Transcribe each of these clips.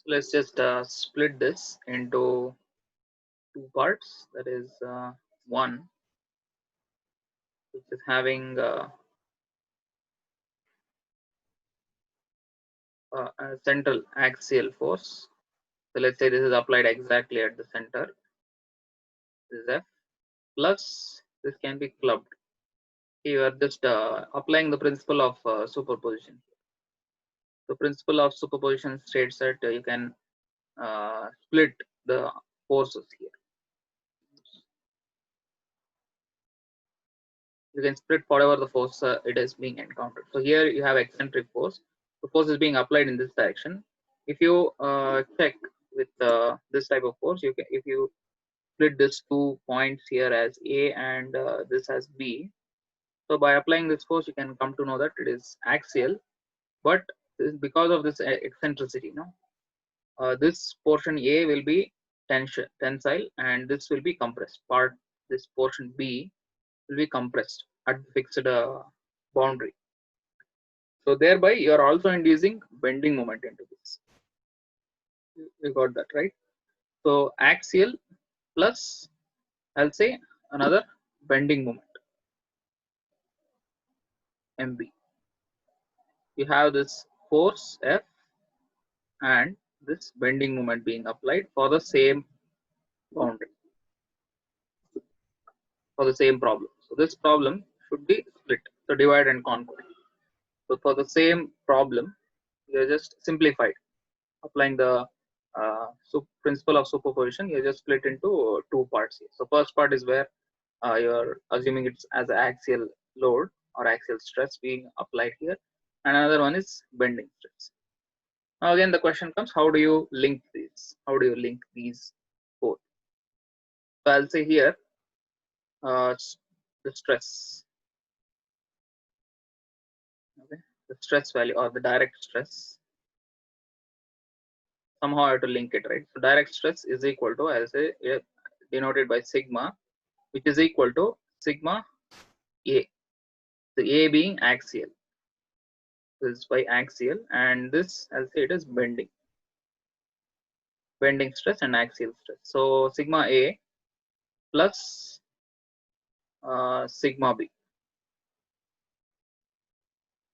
Let's just split this into two parts. That is one which is having a central axial force. So let's say this is applied exactly at the center. This is F plus this can be clubbed. You are just applying the principle of superposition. The principle of superposition states that you can split the forces here. You can split whatever the force it is being encountered. So here you have eccentric force. The force is being applied in this direction. If you check with this type of force, you can, if you split this 2 points here as A and this as B. So by applying this force, you can come to know that it is axial, but because of this eccentricity, this portion A will be tensile and this will be compressed. This portion B will be compressed at the fixed boundary. So thereby you are also inducing bending moment into this. You got that right? So axial plus, I'll say, another bending moment, MB. You have this force F and this bending moment being applied for the same boundary, for the same problem. So this problem should be split, so divide and conquer. So for the same problem, you just simplified, applying the principle of superposition. You just split into two parts here. So first part is where you're assuming it's as axial load or axial stress being applied here, and another one is bending stress. Now again the question comes, how do you link these? How do you link these both? So I'll say here the stress, okay, the stress value or the direct stress. Somehow I have to link it, right? So direct stress is equal to, I'll say, denoted by sigma, which is equal to sigma A. The A being axial. This is by axial, and this, I'll say, it is bending stress and axial stress. So sigma A plus sigma B.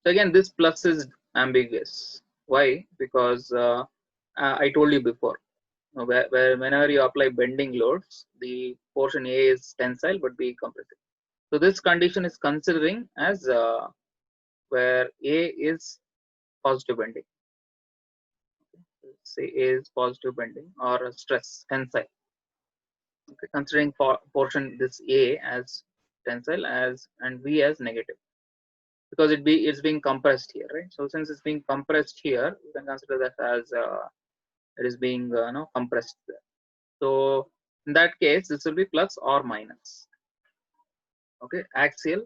So again, this plus is ambiguous. Why? Because I told you before, where whenever you apply bending loads, the portion A is tensile but B compressive. So this condition is considering as where A is positive bending. Say A is positive bending or stress tensile. Okay, considering for portion this A as tensile as and B as negative, because it's being compressed here, right? So since it's being compressed here, you can consider that as it is being compressed there. So in that case, this will be plus or minus. Okay, axial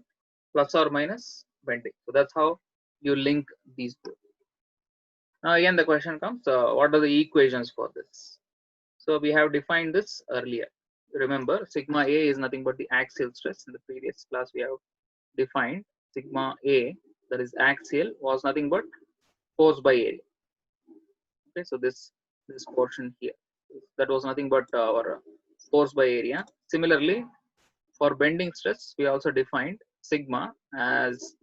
plus or minus bending. So that's how you link these two. Now again the question comes, what are the equations for this? So we have defined this earlier. Remember, sigma A is nothing but the axial stress. In the previous class we have defined sigma A, that is axial, was nothing but force by area. Okay, so this portion here, that was nothing but our force by area. Similarly, for bending stress, we also defined sigma as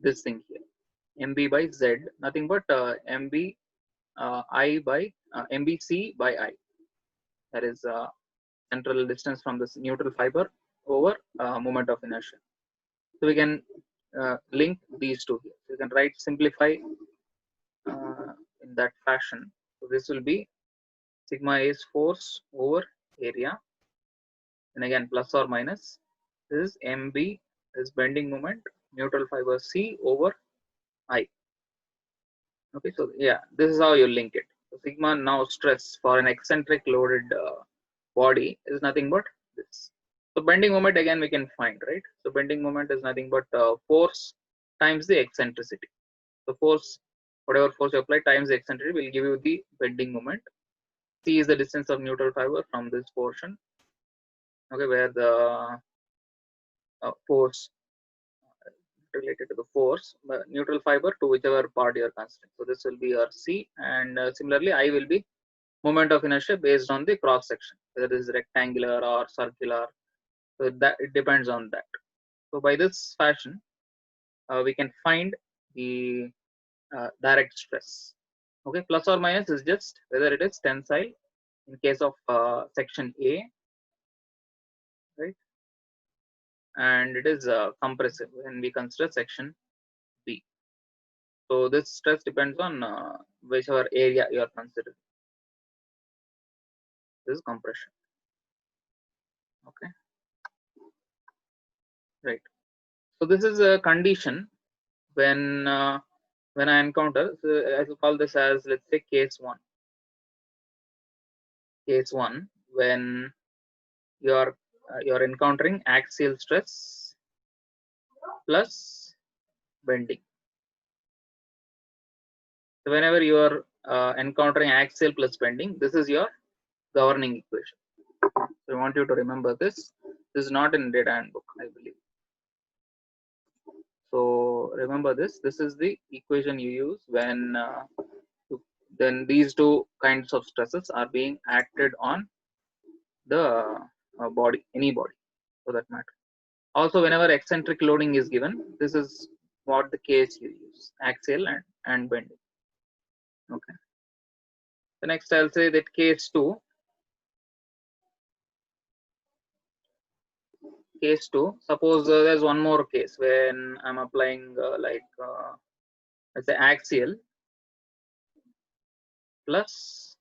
this thing here, mb by z, nothing but mb I by mbc by I. That is central distance from this neutral fiber over moment of inertia. So we can link these two here. So you can write, simplify in that fashion. So this will be sigma A is force over area, and again plus or minus. This is mb is bending moment, neutral fiber C over I. Okay, so yeah, this is how you link it. So sigma now stress for an eccentric loaded body is nothing but this. So bending moment again we can find, right? So bending moment is nothing but force times the eccentricity. So force, whatever force you apply times the eccentricity will give you the bending moment. C is the distance of neutral fiber from this portion. Okay, where the force related to the force, neutral fiber to whichever part you are considering. So this will be your C, and similarly I will be moment of inertia based on the cross section, whether it is rectangular or circular. So that it depends on that. So by this fashion, we can find the direct stress. Okay, plus or minus is just whether it is tensile in case of section A, right, and it is compressive when we consider section B. So this stress depends on whichever area you are considering. This is compression. Okay, right. So this is a condition when I encounter. So I will call this as, let's say, case one. Case one, when you're encountering axial stress plus bending. So whenever you are encountering axial plus bending, this is your governing equation. So I want you to remember this. This is not in data handbook, I believe. So remember this. This is the equation you use when then these two kinds of stresses are being acted on the body, any body for that matter. Also, whenever eccentric loading is given, this is what the case you use, axial and bending. Okay. The next I'll say that case two. Case two, suppose there's one more case when I'm applying let's say axial plus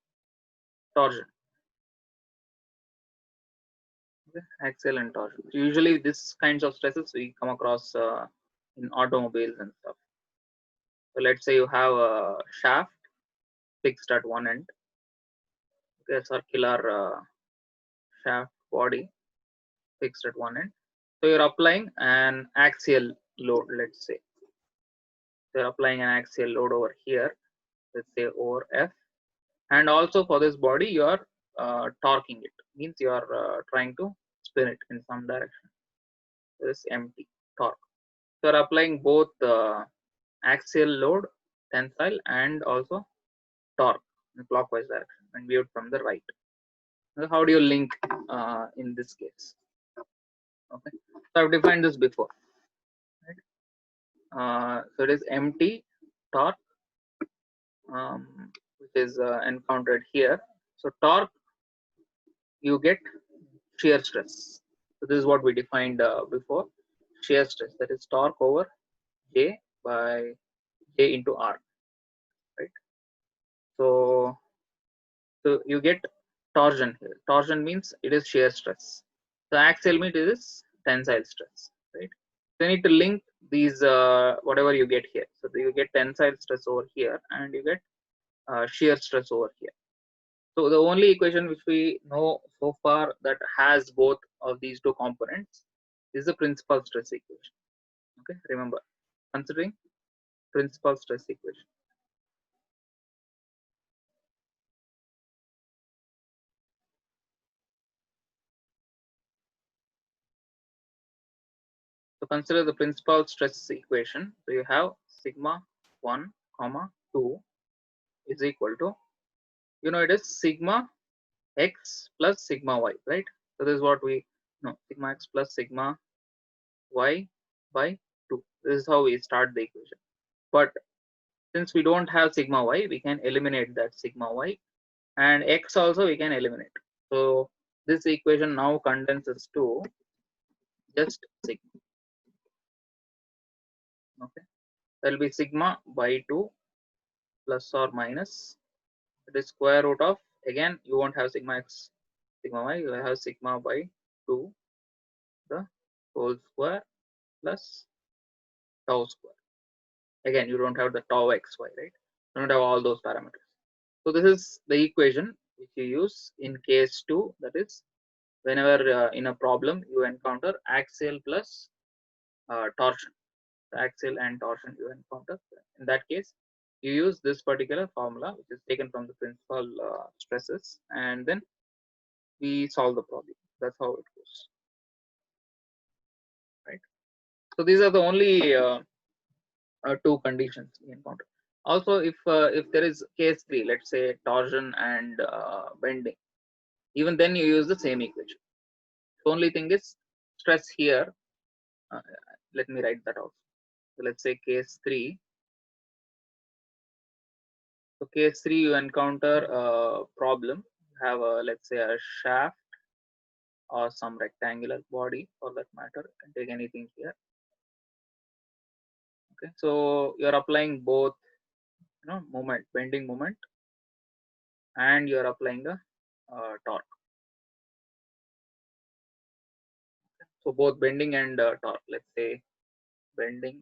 torsion. Okay. Axial and torsion. Usually this kinds of stresses we come across in automobiles and stuff. So let's say you have a shaft fixed at one end, okay, a circular shaft body fixed at one end. So you're applying an axial load, let's say. You're applying an axial load over here, let's say over F. And also for this body, you are torquing it, means you are trying to spin it in some direction. This empty torque. So you're applying both axial load, tensile, and also torque in clockwise direction and viewed from the right. So how do you link in this case? Okay, so I've defined this before. Right? So it is empty torque, which is encountered here. So torque, you get shear stress. So this is what we defined before, shear stress, that is torque over J by J into R, right? So you get torsion here. Torsion means it is shear stress. So axial means it is tensile stress, right? So you need to link these whatever you get here. So you get tensile stress over here and you get shear stress over here. So the only equation which we know so far that has both of these two components is the principal stress equation. Okay, remember, considering principal stress equation. So consider the principal stress equation. So you have sigma 1 comma 2 is equal to, it is sigma x plus sigma y, right? So this is what we know, sigma x plus sigma y by 2. This is how we start the equation. But since we don't have sigma y, we can eliminate that sigma y, and x also we can eliminate. So this equation now condenses to just sigma. Okay, there will be sigma by 2 plus or minus, it is square root of, again you won't have sigma x sigma y, you will have sigma by 2 the whole square plus tau square. Again, you don't have the tau xy, right? You don't have all those parameters. So this is the equation which you use in case 2, that is whenever in a problem you encounter axial plus torsion. The axial and torsion you encounter. In that case, you use this particular formula which is taken from the principal stresses, and then we solve the problem. That's how it goes, right? So these are the only two conditions we encounter. Also, if there is case 3, let's say torsion and bending, even then you use the same equation. The only thing is stress here. Let me write that out. So let's say case 3. So case 3, you encounter a problem. You have a, let's say, a shaft or some rectangular body for that matter. You can take anything here. Okay, so you're applying both, moment, bending moment, and you're applying the torque. So both bending and torque. Let's say bending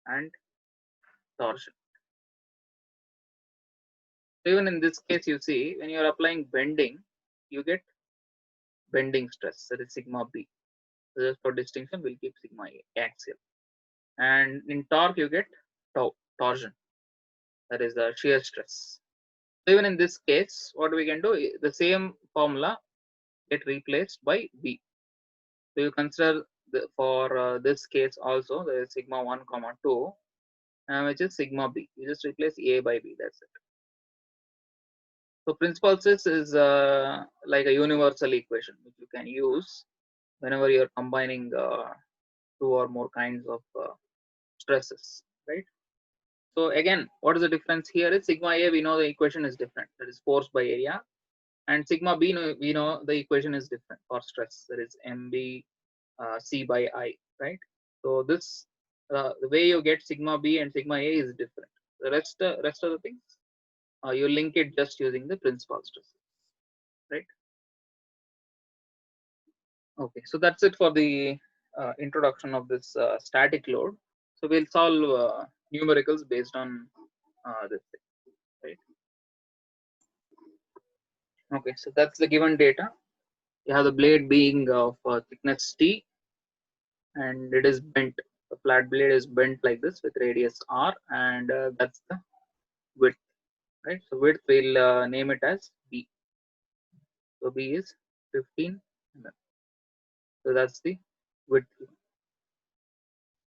and torsion. So even in this case, you see when you're applying bending, you get bending stress, that is sigma b. So just for distinction, we'll keep sigma a axial. And in torque, you get torsion, that is the shear stress. So even in this case, what we can do, the same formula get replaced by b. So you consider for this case also, there is sigma 1 comma 2, which is sigma b. You just replace a by b, that's it. So principal stress is like a universal equation which you can use whenever you're combining 2 or more kinds of stresses, right? So again, what is the difference here is sigma a, we know the equation is different, that is force by area, and sigma b, we know the equation is different for stress, that is mb c by I, right? So this the way you get sigma b and sigma a is different. The rest of the things you link it just using the principal stress, right? Okay, so that's it for the introduction of this static load. So we'll solve numericals based on this thing, right? Okay, so that's the given data. You have the blade being of thickness t, and it is bent. The flat blade is bent like this with radius r, and that's the width, right? So width, we'll name it as b. So b is 15 mm. So that's the width.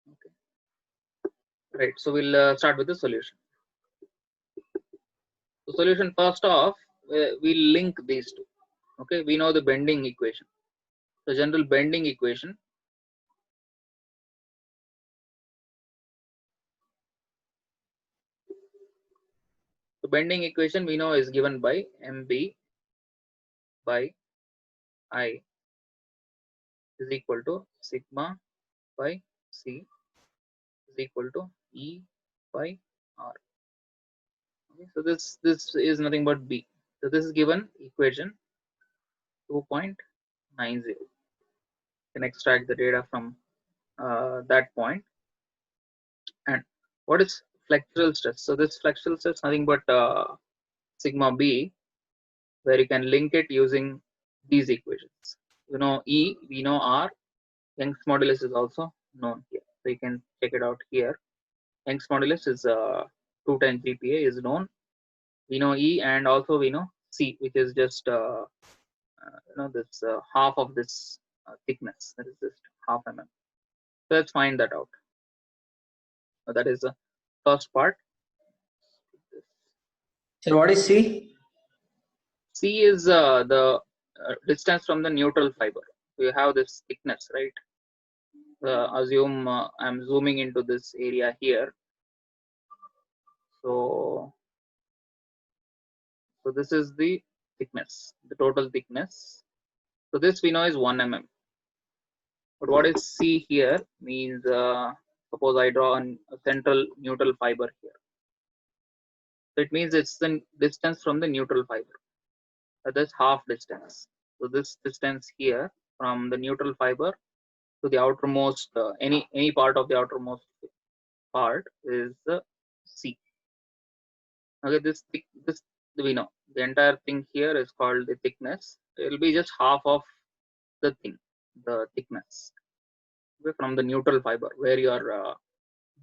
Okay, right. So we'll start with the solution. So solution, first off, we'll link these two. Okay, we know the bending equation. The general bending equation. The bending equation we know is given by mb by I is equal to sigma by c is equal to E by R. Okay, so this is nothing but B. So this is given equation 2.90. You can extract the data from that point. And what is flexural stress? So this flexural stress nothing but sigma B, where you can link it using these equations. You know E, we know R. Young's modulus is also known here, so you can check it out here. Young's modulus is 2 times GPa is known. We know E, and also we know C, which is just this half of this thickness, that is just half mm. So let's find that out. So that is the first part. So what is C? C is the distance from the neutral fiber. So you have this thickness, right? Assume I'm zooming into this area here. So this is the thickness, the total thickness. So this we know is 1 mm. But what is C here means, suppose I draw a central neutral fiber here. So it means it's the distance from the neutral fiber. That's half distance. So this distance here from the neutral fiber to the outermost, any part of the outermost part is the C. Okay, this we know. The entire thing here is called the thickness. It will be just half of the thing, the thickness, okay, from the neutral fiber where you are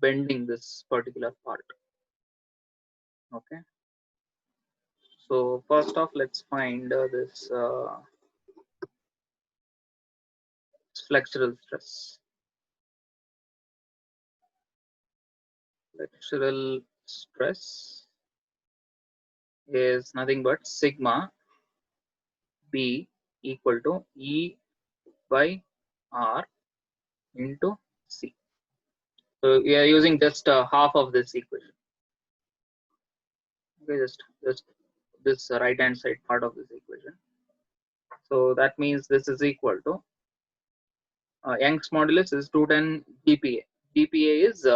bending this particular part. Okay, so first off, let's find this flexural stress. Flexural stress is nothing but sigma B equal to E by R into C. So we are using just half of this equation. Okay, just this right hand side part of this equation. So that means this is equal to Young's modulus is 210 GPa. GPa is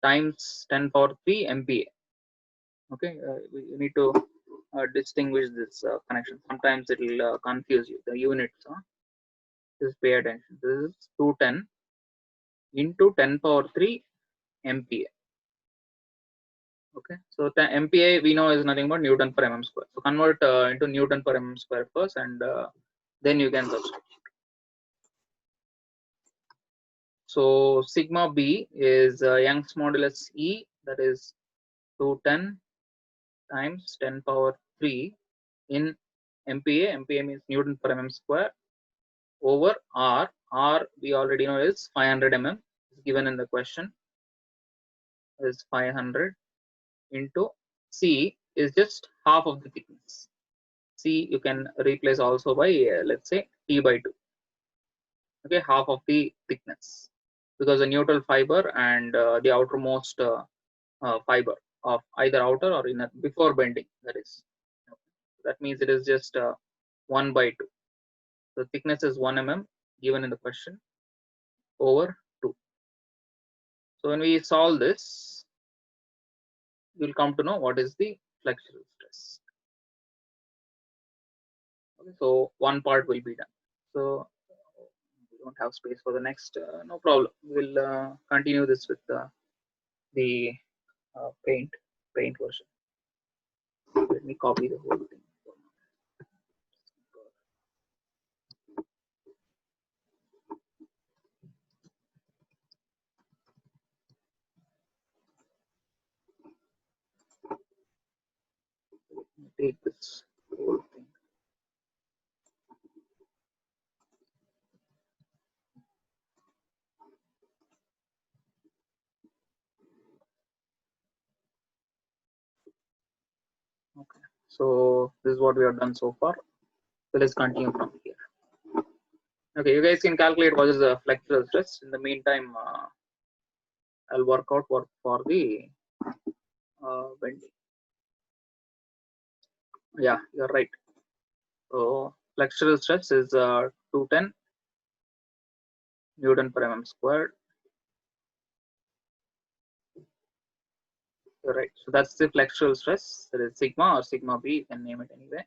times 10 power 3 MPa. Okay, we need to distinguish this connection. Sometimes it will confuse you. The units, just pay attention. This is 210 into 10 power 3 MPa. Okay, so the MPa we know is nothing but Newton per mm square. So convert into Newton per mm square first, and then you can substitute. So sigma B is Young's modulus E, that is 210 times 10 power 3 in MPa. MPa means Newton per mm square over R. R we already know is 500 mm, is given in the question, is 500 into C is just half of the thickness. C you can replace also by let's say T by 2. Okay, half of the thickness, because the neutral fiber and the outermost fiber of either outer or inner before bending, that is. That means it is just 1 by 2. The thickness is 1 mm given in the question over 2. So when we solve this, you will come to know what is the flexural stress. Okay, so one part will be done. So we don't have space for the next, no problem. We'll continue this with the paint version. Let me copy the whole thing. Take this whole thing. Okay, so this is what we have done so far. So let's continue from here. Okay, you guys can calculate what is the flexural stress. In the meantime, I'll work out for the bending. Yeah, you're right. So flexural stress is 210 Newton per mm squared. You're right. So that's the flexural stress. That is sigma or sigma B. You can name it anyway.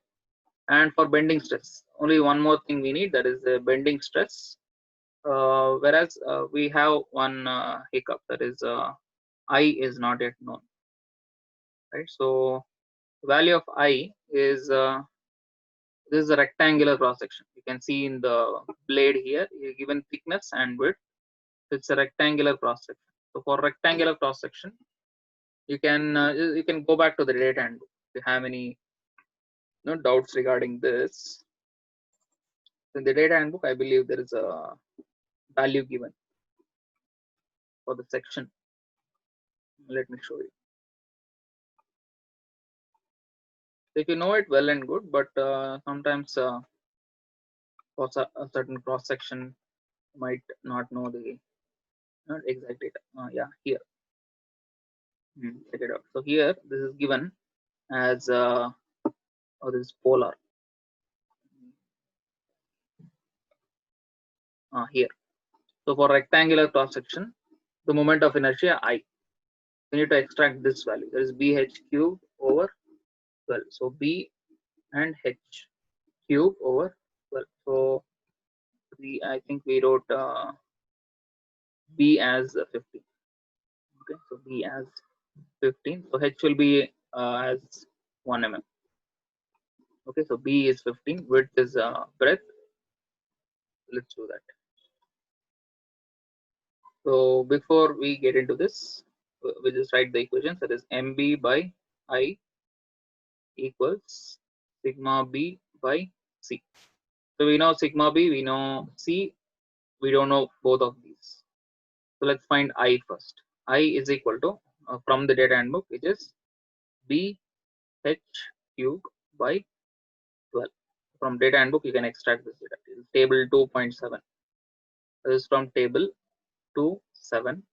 And for bending stress, only one more thing we need. That is the bending stress. Whereas we have one hiccup. That is I is not yet known. Right. So value of I is this is a rectangular cross section. You can see in the blade here, you're given thickness and width. It's a rectangular cross section. So for rectangular cross section, you can go back to the data handbook if you have any doubts regarding this. In the data handbook, I believe there is a value given for the section. Let me show you. If you know it, well and good, but sometimes for a certain cross section, you might not know the exact data. Yeah, here. Check it out. So here, this is given as this is polar. Here. So for rectangular cross section, the moment of inertia I. We need to extract this value. There is BH cube over 12. So B and H cube over 12. So I think we wrote B as 15. Okay, so B as 15. So H will be as 1 mm. Okay, so B is 15. Width is breadth. Let's do that. So before we get into this, we just write the equation. That is MB by I equals sigma B by C. So we know sigma B, we know C, we don't know both of these. So let's find I first. I is equal to from the data handbook, which is b h cube by 12. From data handbook, you can extract this data. It's table 2.7. This is from table 2.7. You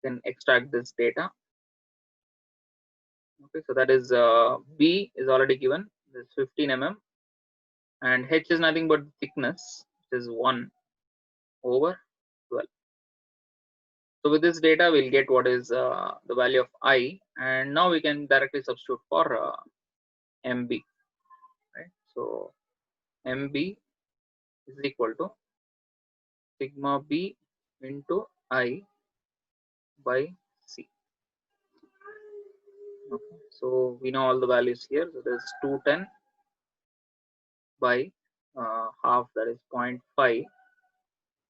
can extract this data. Okay, so that is b is already given. This 15 mm, and h is nothing but thickness, which is 1 over 12. So with this data, we'll get what is the value of I, and now we can directly substitute for MB, right? So MB is equal to sigma B into I by C. Okay. So we know all the values here. So there's 210 by half, that is 0.5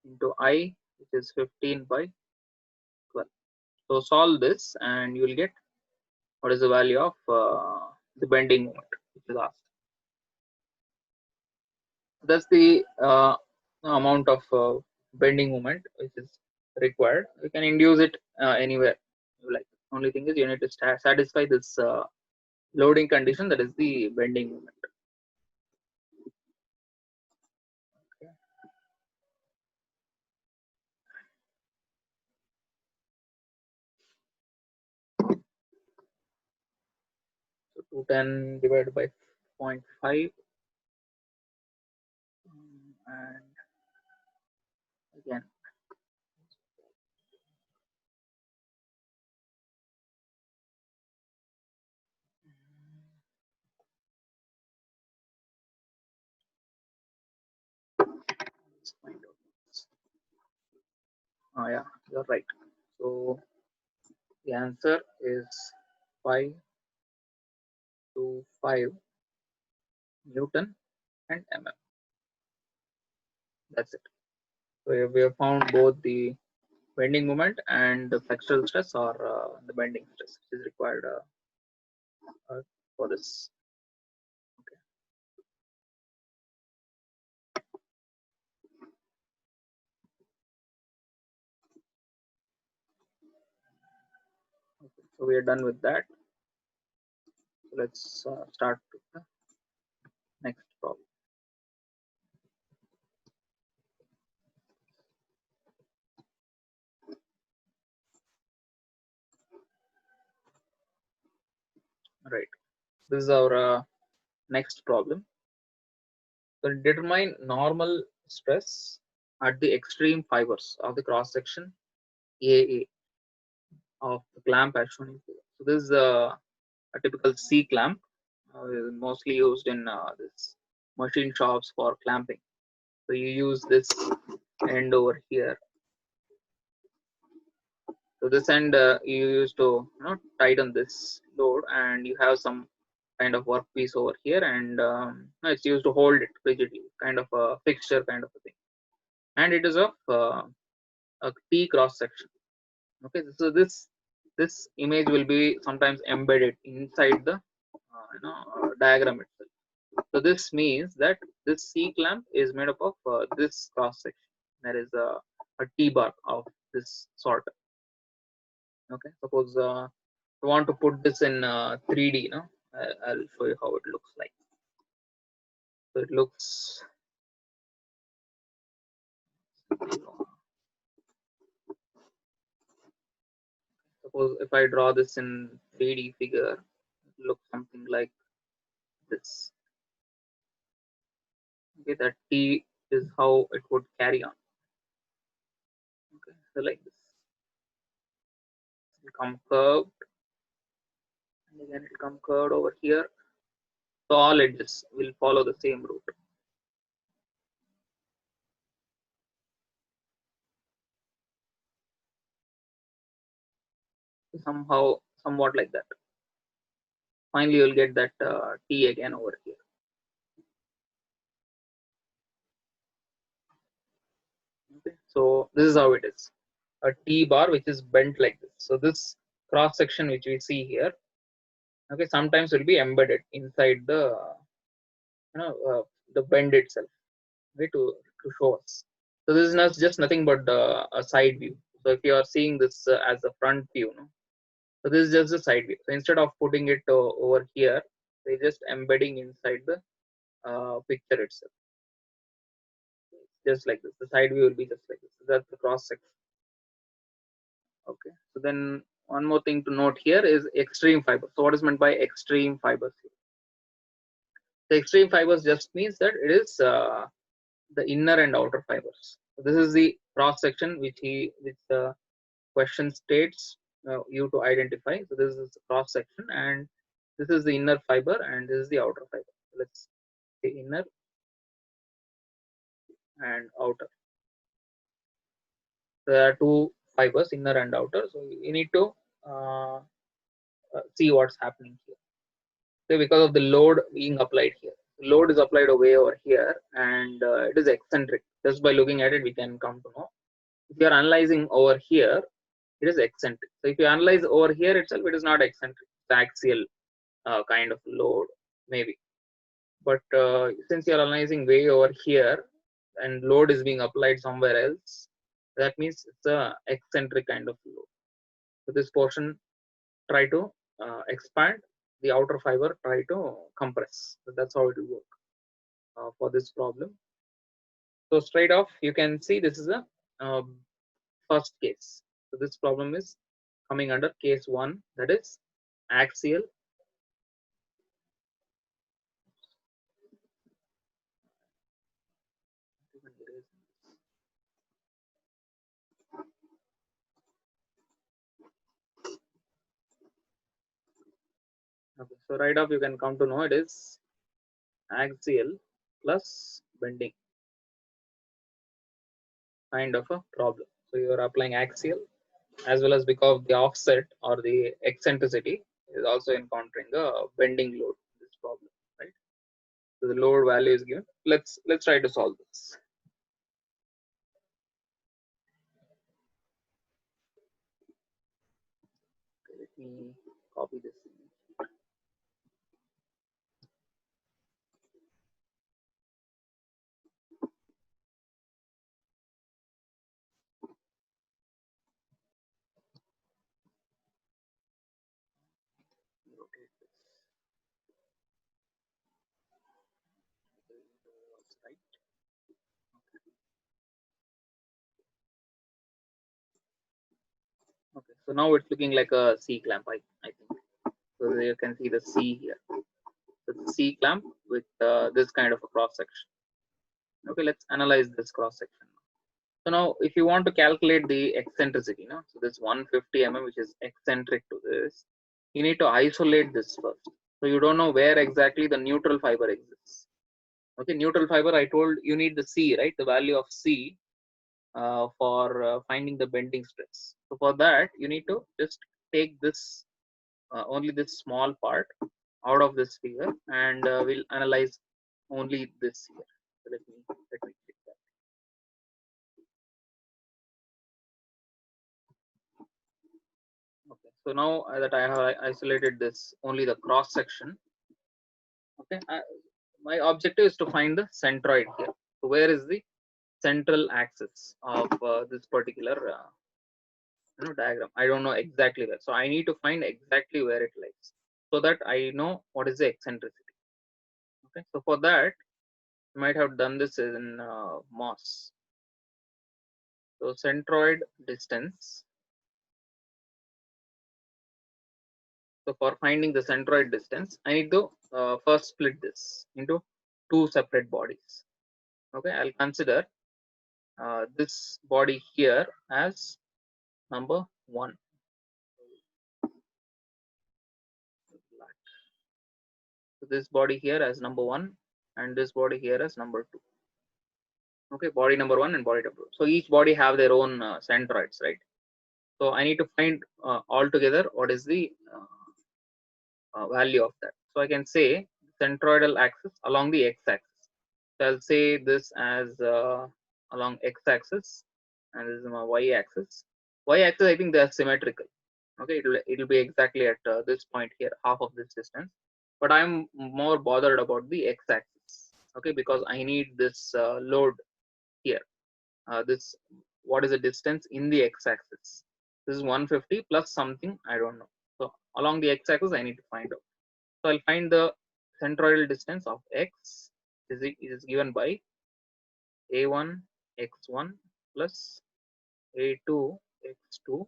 into I, which is 15 by 12. So solve this and you will get what is the value of the bending moment, which is asked. That's the amount of bending moment which is required. You can induce it anywhere you like. Only thing is you need to satisfy this loading condition, that is the bending moment. Okay. So 210 divided by 0.5, and again let's find out. Oh yeah, you're right. So the answer is 525 Newton and mm. That's it. So we have found both the bending moment and the flexural stress, or the bending stress, which is required for this. Okay. Okay. So we are done with that. So let's start with the next problem. Right. This is our next problem. So determine normal stress at the extreme fibers of the cross section AA of the clamp as shown in figure. So this is a typical C clamp, mostly used in this machine shops for clamping. So you use this end over here. So this end you use to tighten this load, and you have some kind of workpiece over here, and it's used to hold it rigidly, kind of a fixture kind of a thing. And it is of a T cross section. Okay, so this image will be sometimes embedded inside the diagram itself. So this means that this C clamp is made up of this cross section. There is a T bar of this sort. Okay, suppose you want to put this in 3D, I'll show you how it looks like. So it looks, suppose if I draw this in 3D figure, it looks something like this. Okay, that T is how it would carry on. Okay, so like this, it will come curved, and again it will come curved over here. So all edges will follow the same route. Somehow, somewhat like that. Finally, you'll get that T again over here. Okay, so this is how it is. A T bar which is bent like this. So this cross section which we see here, okay, sometimes will be embedded inside the the bend itself, okay, to show us. So this is not just nothing but a side view. So if you are seeing this as a front view, So this is just the side view. So instead of putting it over here, they just embedding inside the picture itself. Just like this. The side view will be just like this. So that's the cross section. Okay. So then one more thing to note here is extreme fiber. So what is meant by extreme fibers here? The extreme fibers just means that it is the inner and outer fibers. So this is the cross section which the question states you to identify. So this is the cross section, and this is the inner fiber, and this is the outer fiber. So let's say inner and outer. So there are two fibers, inner and outer. So you need to uh, see what's happening here. So because of the load being applied here, load is applied way over here, and it is eccentric. Just by looking at it, we can come to know. If you are analyzing over here, it is eccentric. So if you analyze over here itself, it is not eccentric. It's axial kind of load maybe. But since you are analyzing way over here, and load is being applied somewhere else, that means it's a eccentric kind of load. So this portion try to expand, the outer fiber try to compress. So that's how it will work for this problem. So straight off, you can see this is a first case. So this problem is coming under case 1, that is axial Okay, so right off you can come to know it is axial plus bending kind of a problem. So you are applying axial as well as because the offset or the eccentricity is also encountering a bending load in this problem, right? So the load value is given. Let's try to solve this. Okay, let me copy this. Rotate this. Right. Okay, so now it's looking like a C clamp, I think. So you can see the C here. So the C clamp with this kind of a cross section. Okay, let's analyze this cross section. So now if you want to calculate the eccentricity, no? So this 150 mm which is eccentric to this, you need to isolate this first. So you don't know where exactly the neutral fiber exists. Okay, neutral fiber, I told you need the C, right? The value of C for finding the bending stress. So for that, you need to just take this only this small part out of this figure, and we'll analyze only this here. So let me click that. Okay, so now that I have isolated this only the cross section. Okay, my objective is to find the centroid here. So where is the central axis of this particular diagram? I don't know exactly where, so I need to find exactly where it lies so that I know what is the eccentricity. Okay, so for that you might have done this in MOS. So centroid distance. So for finding the centroid distance, I need to first split this into two separate bodies. Okay, I'll consider this body here as number 1. So this body here as number 1, and this body here as number 2. Okay, body number 1 and body number 2. So each body have their own centroids, right? So I need to find altogether what is the value of that. So I can say centroidal axis along the x-axis. So I'll say this as along x-axis, and this is my y-axis. Y-axis, I think they are symmetrical. Okay, it'll be exactly at this point here, half of this distance. But I'm more bothered about the x-axis. Okay, because I need this load here. This what is the distance in the x-axis? This is 150 plus something, I don't know. Along the x-axis, I need to find out. So I'll find the centroidal distance of x is given by a1 x1 plus a2 x2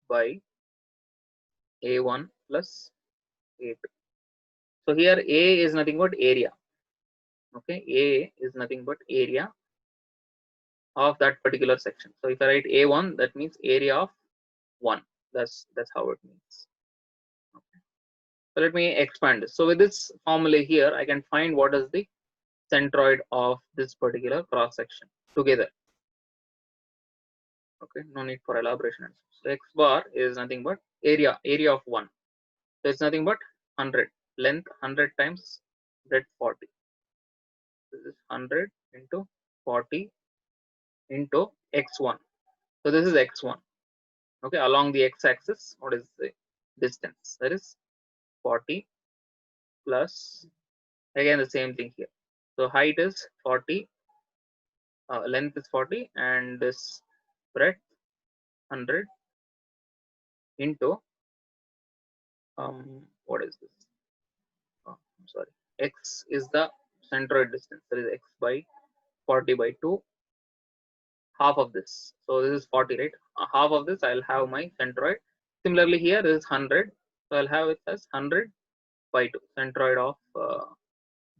by a1 plus a2. So here a is nothing but area. Okay, a is nothing but area of that particular section. So if I write a1, that means area of 1. That's how it means. Okay. So let me expand this. So with this formula here, I can find what is the centroid of this particular cross section together. Okay, no need for elaboration. So x bar is nothing but area of 1. So it's nothing but 100, length 100 times breadth 40. This is 100 into 40 into x1. So this is x1. Okay, along the x-axis, what is the distance? That is 40 plus, again the same thing here. So height is 40, length is 40, and this breadth 100 into what is this? Oh, I'm sorry. X is the centroid distance. That is x by 40 by 2. Half of this. So this is 40, right? Half of this I'll have my centroid. Similarly here this is 100. So I'll have it as 100 by 2 centroid of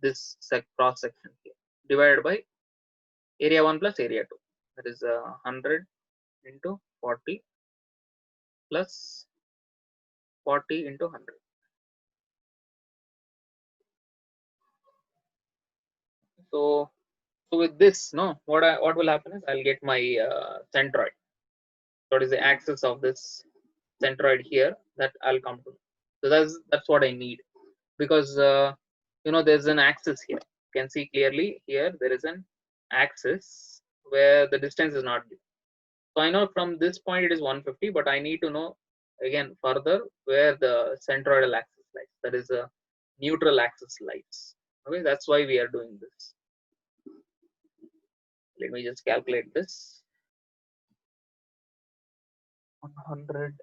this cross section here, divided by area 1 plus area 2. That is 100 into 40 plus 40 into 100. So with this, no, what will happen is I'll get my centroid. What is the axis of this centroid here that I'll come to. So that's what I need, because there's an axis here. You can see clearly here there is an axis where the distance is not given. So I know from this point it is 150, but I need to know again further where the centroidal axis lies. That is a neutral axis lies. Okay, that's why we are doing this. Let me just calculate this. 100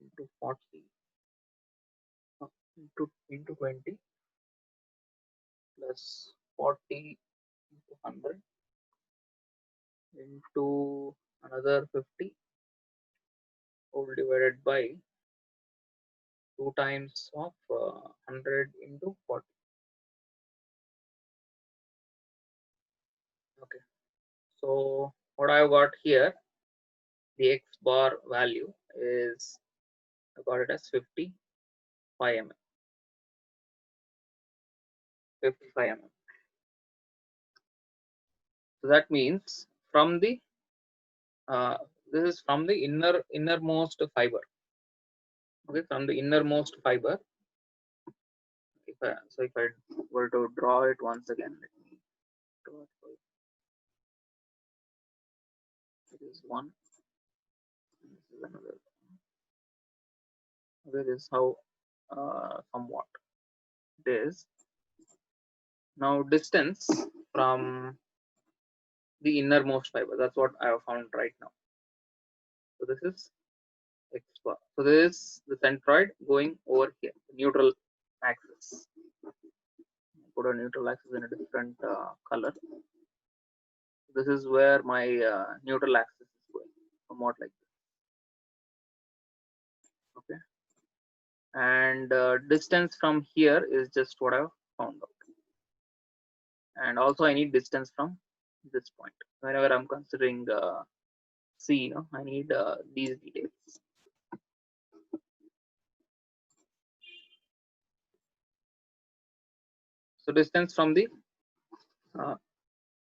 into 40 into 20 plus 40 into 100 into another 50 all divided by 2 times of 100 into 40. Okay, so what I've got here, the x bar value is, I got it as 55 mm. 55 mm. So that means from the this is from the innermost fiber. Okay, from the innermost fiber. If I were to draw it once again, let me draw it for you. It is one. This is another. This is how somewhat it is. Now distance from the innermost fiber. That's what I have found right now. So this is x bar. So this is the centroid going over here, neutral axis. Put a neutral axis in a different color. This is where my neutral axis is going, somewhat like this. Okay, and distance from here is just what I've found out. And also I need distance from this point. Whenever I'm considering C, I need these details. So distance from the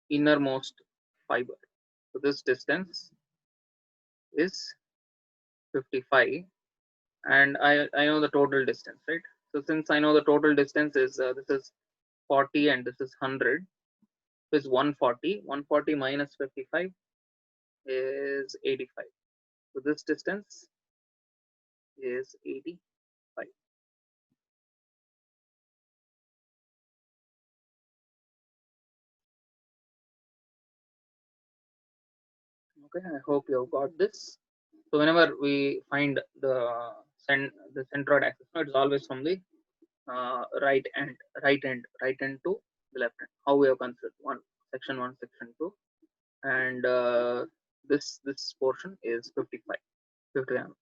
innermost fiber. So this distance is 55, and I know the total distance, right? So since I know the total distance is this is 40 and this is 100, so it's 140. 140 minus 55 is 85. So this distance is 85. Okay, I hope you have got this. So whenever we find the the centroid axis. No, it's always from the right end to the left end. How we have considered section 1, section 2, and this portion is 50 mm.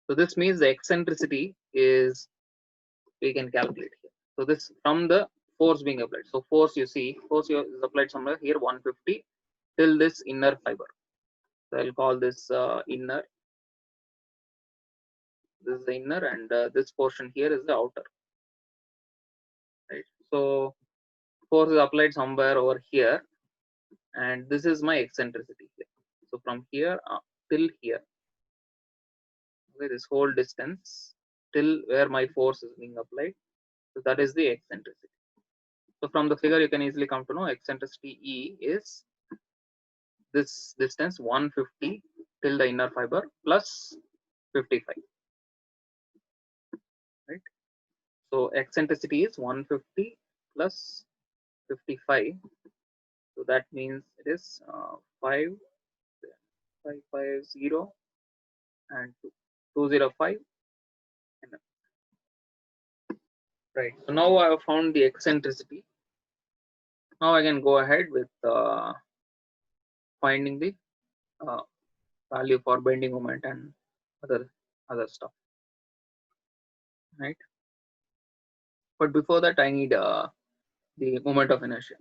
So this means the eccentricity is, we can calculate here. So this from the force being applied. So force is applied somewhere here 150 till this inner fiber. So I'll call this inner. This is the inner, and this portion here is the outer. Right. So force is applied somewhere over here, and this is my eccentricity here. So from here till here, okay, this whole distance till where my force is being applied. So that is the eccentricity. So from the figure, you can easily come to know eccentricity E is this distance 150 till the inner fiber plus 55. Right. So eccentricity is 150 plus 55. So that means it is 550 and 205. Right. So now I have found the eccentricity. Now I can go ahead with finding the value for bending moment and other stuff. Right. But before that, I need the moment of inertia,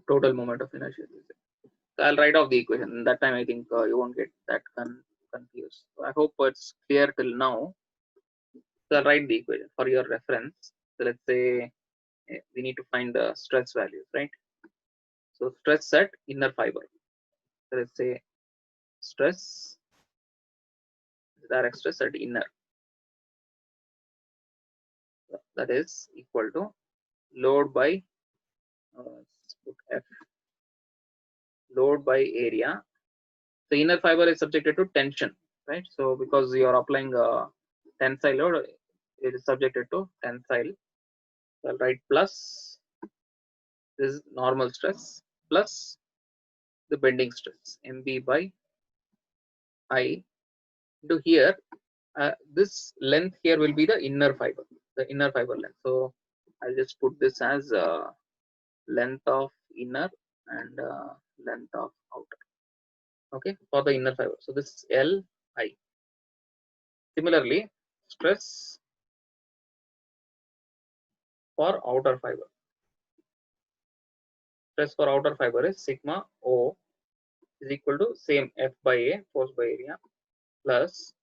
total moment of inertia. So I'll write off the equation. That time I think you won't get that confused. So I hope it's clear till now. So I'll write the equation for your reference. So let's say we need to find the stress values, right? So stress at inner fiber. So let's say stress, direct stress at inner, that is equal to load by F, load by area. The inner fiber is subjected to tension, right? So because you are applying a tensile load, it is subjected to tensile. So I'll write plus this normal stress plus the bending stress, MB by I into here. This length here will be the inner fiber length. So I'll just put this as length of inner and length of outer. Okay, for the inner fiber. So this is Li. Similarly, stress for outer fiber. Stress for outer fiber is sigma O is equal to same F by A, force by area, plus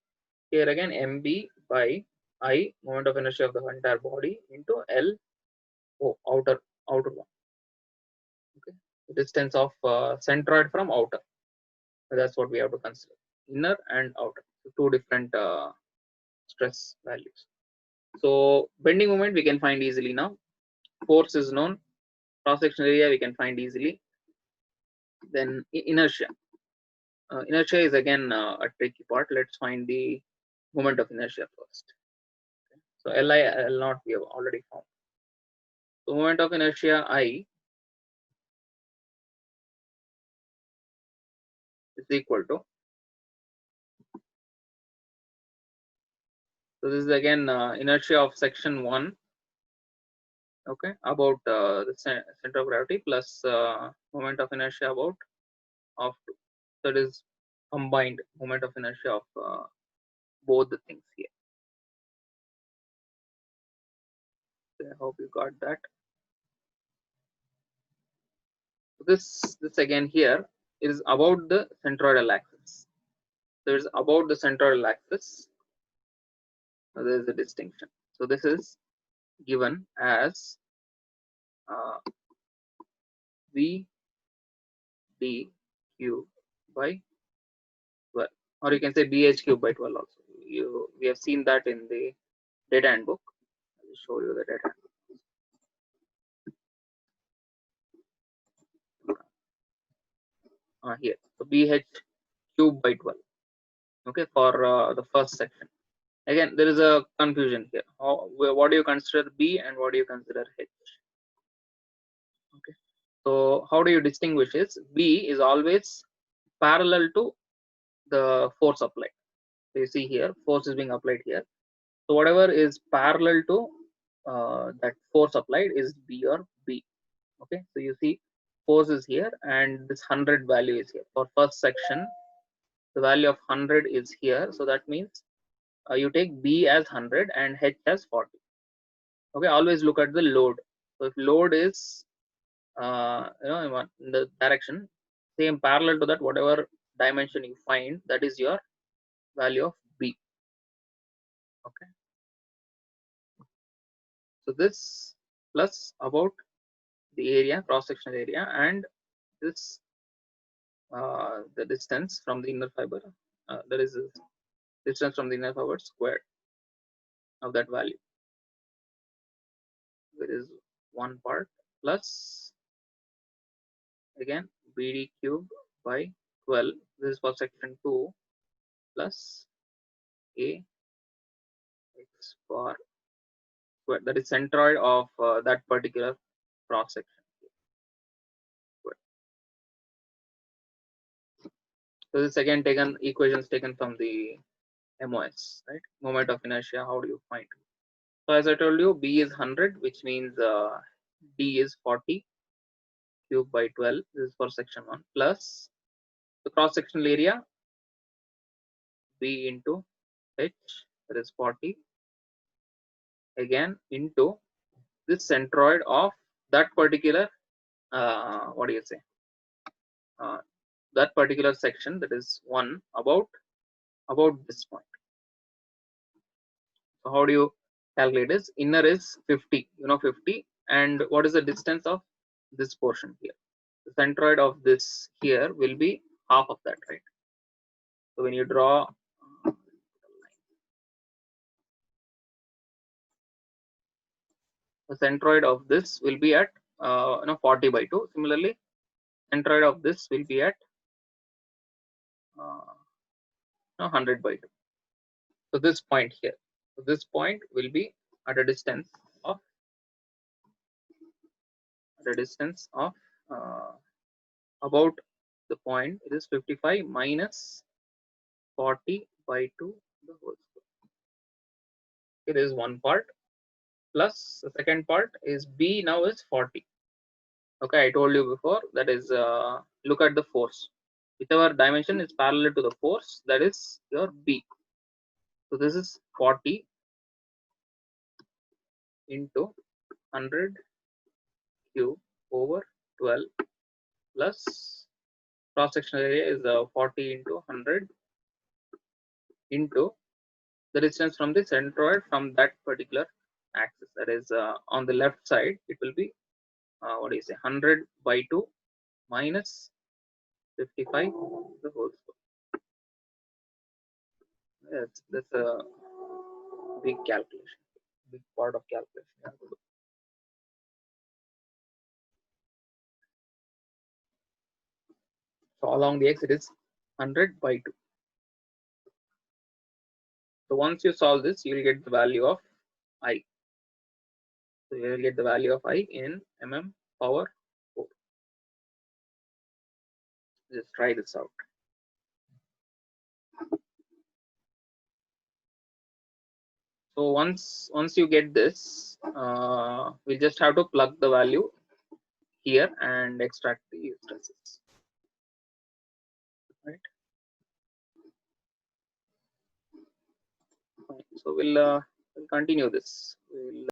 here again MB by I, moment of inertia of the entire body, into L O, outer one. Okay, the distance of centroid from outer. So that's what we have to consider, inner and outer. So two different stress values. So bending moment we can find easily now. Force is known. Cross sectional area we can find easily. Then inertia. Inertia is again a tricky part. Let's find the moment of inertia first. Okay. So Li, L naught we have already found. So moment of inertia I is equal to. So this is again inertia of section 1. Okay, about the center of gravity plus moment of inertia about of 2. So it is combined moment of inertia of both the things here. So I hope you got that. So this again here is about the centroidal axis. So it's about the centroidal axis. So there is a distinction. So this is given as V D cube by 12, or you can say BH cube by 12 also. We have seen that in the data handbook. I will show you the data. Here, so BH cube by 12. Okay, for the first section. Again, there is a confusion here. What do you consider B and what do you consider H? Okay, so how do you distinguish is B is always parallel to the force applied. So you see here, force is being applied here. So whatever is parallel to that force applied is B or B. Okay, so you see force is here and this 100 value is here. For first section, the value of 100 is here. So that means you take B as 100 and H as 40. Okay, always look at the load. So if load is in the direction same parallel to that, whatever dimension you find, that is your value of B. Okay, so this plus about the area, cross sectional area, and this the distance from the inner fiber, that is the distance from the inner fiber squared of that value. There is one part plus again BD cube by 12. This is for section 2 plus A x bar square. That is centroid of that particular cross section. So this again taken equations taken from the MOS, right? Moment of inertia. How do you find? So as I told you, B is 100, which means D is 40 cube by 12. This is for section 1 plus the cross sectional area B into H, that is 40 again into this centroid of that particular what do you say that particular section, that is 1 about this point. So how do you calculate this? Inner is 50, 50, and what is the distance of this portion here? The centroid of this here will be half of that, right? So when you draw the centroid of this will be at 40 by 2. Similarly, centroid of this will be at 100 by 2. So this point here, so this point will be at a distance of about the point. It is 55 minus 40 by 2 the whole square. It is one part plus the second part is B now is 40. Okay, I told you before, that is look at the force. Whichever dimension is parallel to the force, that is your B. So this is 40 into 100 cube over 12 plus cross sectional area is 40 into 100 into the distance from the centroid from that particular axis, that is on the left side it will be what do you say, 100 by 2 minus 55 the whole square. That's a big calculation, big part of calculation. So along the x it is 100 by 2. So once you solve this, you will get the value of I. So you will get the value of I in mm power 4. Just try this out. So once you get this, we just have to plug the value here and extract the stresses. Right. So we'll continue this. We'll